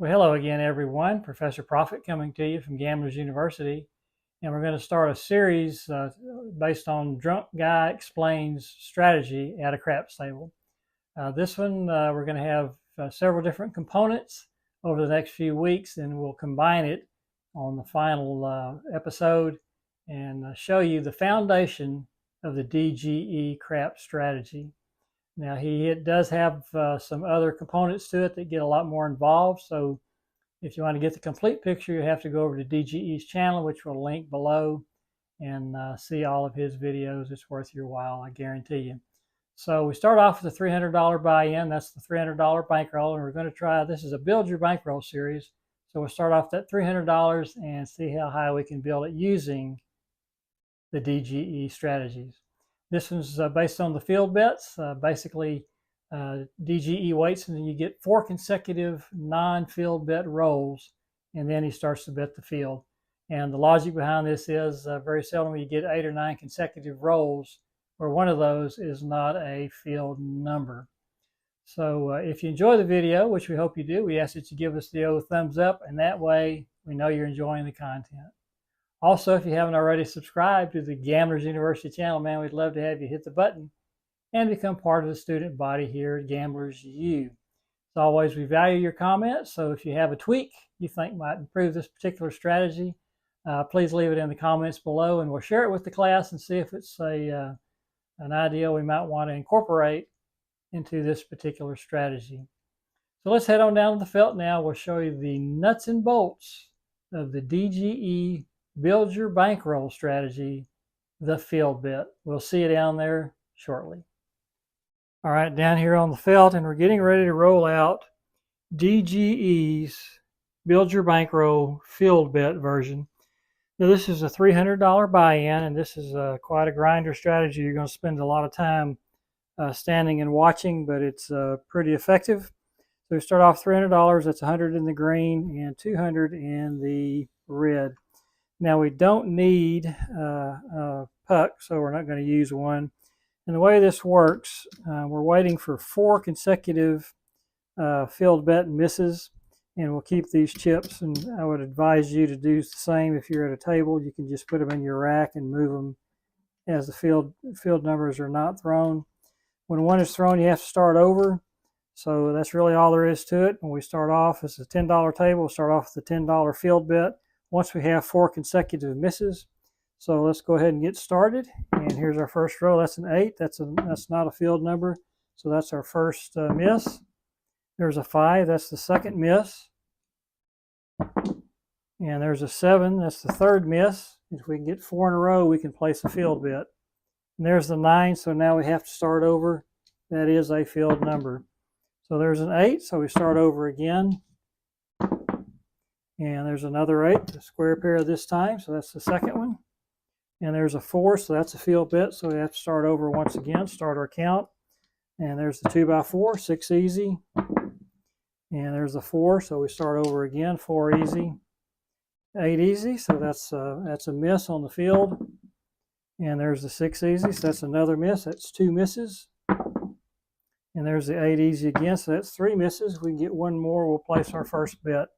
Well, hello again, everyone. Professor Profit coming to you from Gamblers University. And we're going to start a series based on Drunk Guy Explains Strategy at a Craps Table. This one, we're going to have several different components over the next few weeks, and we'll combine it on the final episode and show you the foundation of the DGE craps strategy. Now, it does have some other components to it that get a lot more involved. So if you want to get the complete picture, you have to go over to DGE's channel, which we'll link below, and see all of his videos. It's worth your while, I guarantee you. So we start off with a $300 buy-in. That's the $300 bankroll, and we're going to try, this is a Build Your Bankroll series. So we'll start off at $300 and see how high we can build it using the DGE strategies. This one's based on the field bets. Basically, DGE waits and then you get 4 consecutive non-field bet rolls, and then he starts to bet the field. And the logic behind this is very seldom you get 8 or 9 consecutive rolls where one of those is not a field number. So if you enjoy the video, which we hope you do, we ask that you give us the old thumbs up, and that way we know you're enjoying the content. Also, if you haven't already subscribed to the Gamblers University channel, man, we'd love to have you hit the button and become part of the student body here at Gamblers U. As always, we value your comments, so if you have a tweak you think might improve this particular strategy, please leave it in the comments below, and we'll share it with the class and see if it's an idea we might want to incorporate into this particular strategy. So let's head on down to the felt now. We'll show you the nuts and bolts of the DGE Build Your Bankroll strategy, the field bet. We'll see you down there shortly. All right, down here on the felt, and we're getting ready to roll out DGE's Build Your Bankroll field bet version. Now this is a $300 buy-in, and this is quite a grinder strategy. You're going to spend a lot of time standing and watching, but it's pretty effective. So we start off $300, that's 100 in the green and 200 in the red. Now we don't need a puck, so we're not going to use one. And the way this works, we're waiting for 4 consecutive field bet misses, and we'll keep these chips, and I would advise you to do the same. If you're at a table, you can just put them in your rack and move them as the field numbers are not thrown. When one is thrown, you have to start over. So that's really all there is to it. When we start off, it's a $10 table. We'll start off with the $10 field bet once we have 4 consecutive misses. So let's go ahead and get started. And here's our first row. That's an 8. That's not a field number. So that's our first miss. There's a 5. That's the second miss. And there's a 7. That's the third miss. If we can get 4 in a row, we can place a field bet. And there's the 9. So now we have to start over. That is a field number. So there's an 8. So we start over again. And there's another 8, a square pair this time, so that's the second one. And there's a 4, so that's a field bet, so we have to start over once again, start our count. And there's the 2x4, 6 easy. And there's the 4, so we start over again, 4 easy. 8 easy, so that's a miss on the field. And there's the 6 easy, so that's another miss, that's 2 misses. And there's the 8 easy again, so that's 3 misses. If we can get one more, we'll place our first bet.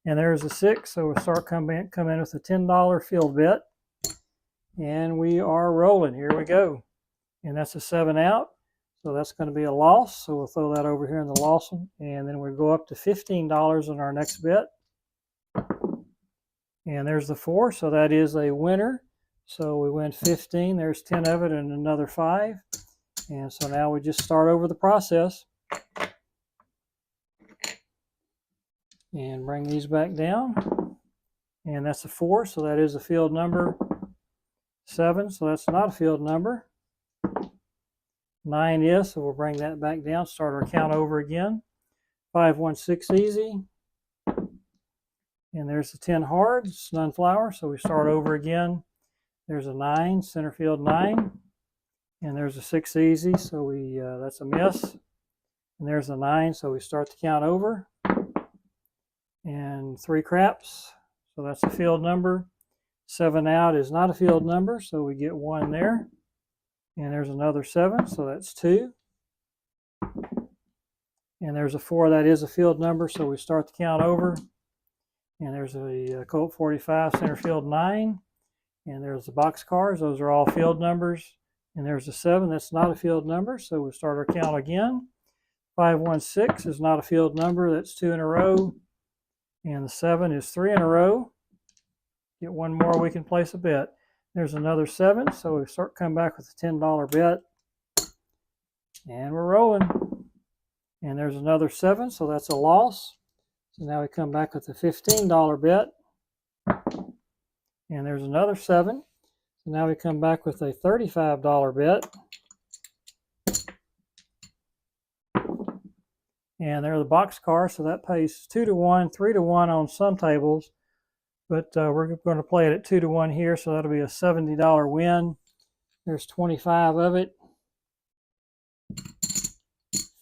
And there's a 6, so we'll start come in with a $10 field bet. And we are rolling. Here we go. And that's a 7 out, so that's going to be a loss. So we'll throw that over here in the loss one. And then we go up to $15 on our next bet. And there's the 4, so that is a winner. So we win 15. There's 10 of it and another 5. And so now we just start over the process. And bring these back down. And that's a 4, so that is a field number. 7, so that's not a field number. 9 is, so we'll bring that back down, start our count over again. 5, 1, 6 easy. And there's the 10 hard, sunflower, so we start over again. There's a 9, center field 9. And there's a 6 easy, so that's a miss. And there's a 9, so we start the count over. And 3 craps, so that's a field number. 7 out is not a field number, so we get 1 there. And there's another 7, so that's 2. and there's a 4. That is a field number, so we start the count over. And there's a Colt 45, center field 9. And there's the box cars. Those are all field numbers. And there's a 7. That's not a field number, so we start our count again. 516 is not a field number. That's 2 in a row. And the 7 is 3 in a row. Get one more, we can place a bet. There's another 7, so we start coming back with a $10 bet. And we're rolling. And there's another 7, so that's a loss. So now we come back with a $15 bet. And there's another 7. So now we come back with a $35 bet. And they're the box cars, so that pays 2 to 1, 3 to 1 on some tables. But we're going to play it at 2 to 1 here, so that'll be a $70 win. There's 25 of it.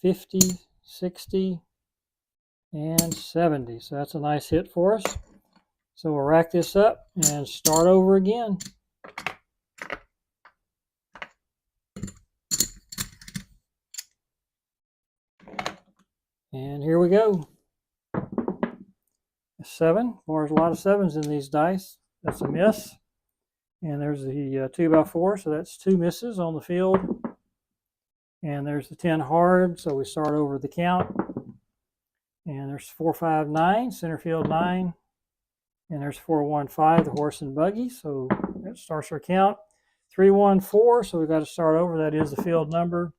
50, 60, and 70. So that's a nice hit for us. So we'll rack this up and start over again. And here we go. 7. There's a lot of 7s in these dice. That's a miss. And there's the 2x4, so that's 2 misses on the field. And there's the 10 hard, so we start over the count. And there's 4, 5, 9, center field 9. And there's 4, 1, 5, the horse and buggy, so that starts our count. 3, 1, 4, so we've got to start over. That is the field number.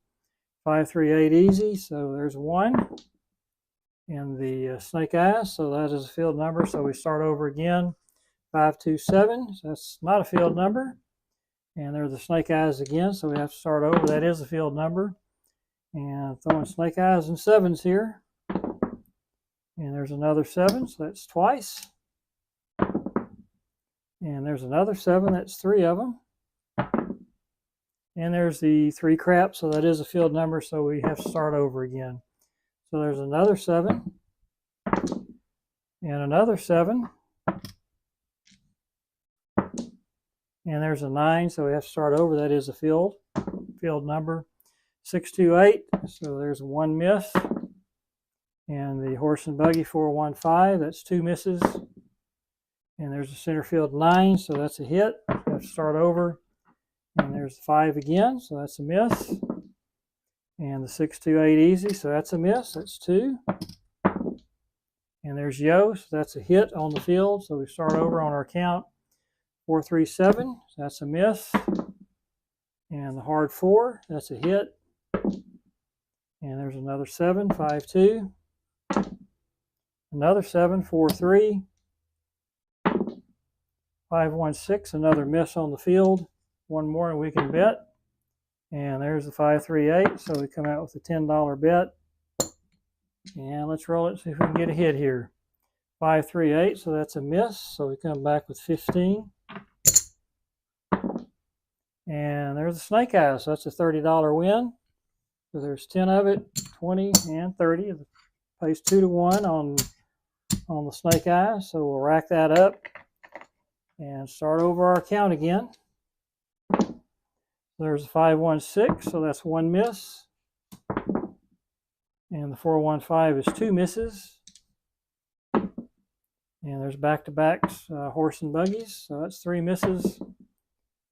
5, 3, 8, easy, so there's 1. And the snake eyes, so that is a field number, so we start over again. 5, 2, 7, so that's not a field number. And there's the snake eyes again, so we have to start over. That is a field number. And throwing snake eyes and 7s here. And there's another 7, so that's twice. And there's another 7, that's 3 of them. And there's the 3 craps, so that is a field number, so we have to start over again. So there's another 7, and another 7, and there's a 9, so we have to start over. That is a field number. 6, 2, 8, so there's 1 miss. And the horse and buggy 4, 1, 5, that's 2 misses. And there's a center field 9, so that's a hit. We have to start over. And there's 5 again, so that's a miss. And the 6, 2, 8 easy, so that's a miss. That's 2. And there's yo, so that's a hit on the field. So we start over on our count. 4, 3, 7, so that's a miss. And the hard 4, that's a hit. And there's another 7, 5, 2. Another 7, 4, 3. 5, 1, 6, another miss on the field. One more and we can bet. And there's the 5, 3, 8, so we come out with a $10 bet. And let's roll it, see if we can get a hit here. 5, 3, 8, so that's a miss, so we come back with 15. And there's the snake eyes, so that's a $30 win. So there's 10 of it, 20 and 30. It pays 2 to 1 on the snake eyes, so we'll rack that up and start over our count again. There's a 5, 1, 6, so that's 1 miss. And the 4, 1, 5 is 2 misses. And there's back-to-backs, horse and buggies, so that's 3 misses.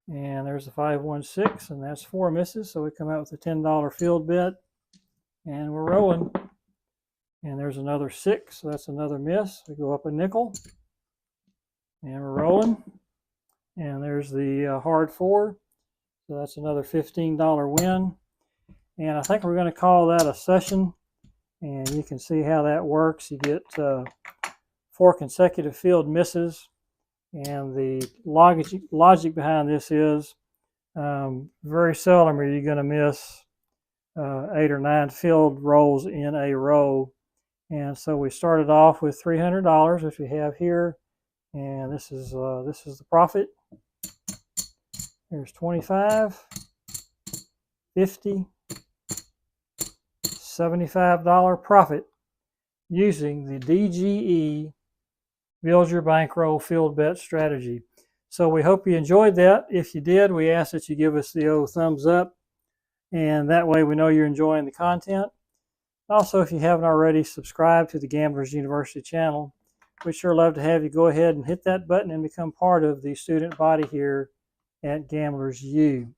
And there's a 5, 1, 6, and that's 4 misses, so we come out with a $10 field bet. And we're rolling. And there's another 6, so that's another miss. We go up a nickel. And we're rolling. And there's the hard 4. So that's another $15 win. And I think we're going to call that a session. And you can see how that works. You get 4 consecutive field misses. And the logic behind this is very seldom are you going to miss 8 or 9 field rolls in a row. And so we started off with $300, which we have here. And this is the profit. There's 25, 50, $75 profit using the DGE Build Your Bankroll Field Bet Strategy. So we hope you enjoyed that. If you did, we ask that you give us the old thumbs up, and that way we know you're enjoying the content. Also, if you haven't already, subscribe to the Gamblers University channel. We'd sure love to have you go ahead and hit that button and become part of the student body here at Gamblers U.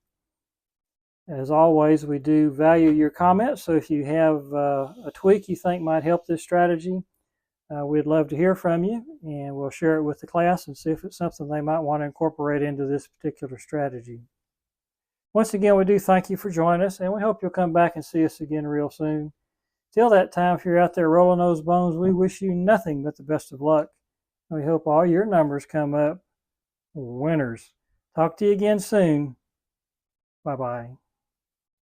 As always, we do value your comments, so if you have a tweak you think might help this strategy, we'd love to hear from you, and we'll share it with the class and see if it's something they might want to incorporate into this particular strategy. Once again, we do thank you for joining us, and we hope you'll come back and see us again real soon. Till that time, if you're out there rolling those bones, we wish you nothing but the best of luck. We hope all your numbers come up winners. Talk to you again soon. Bye-bye.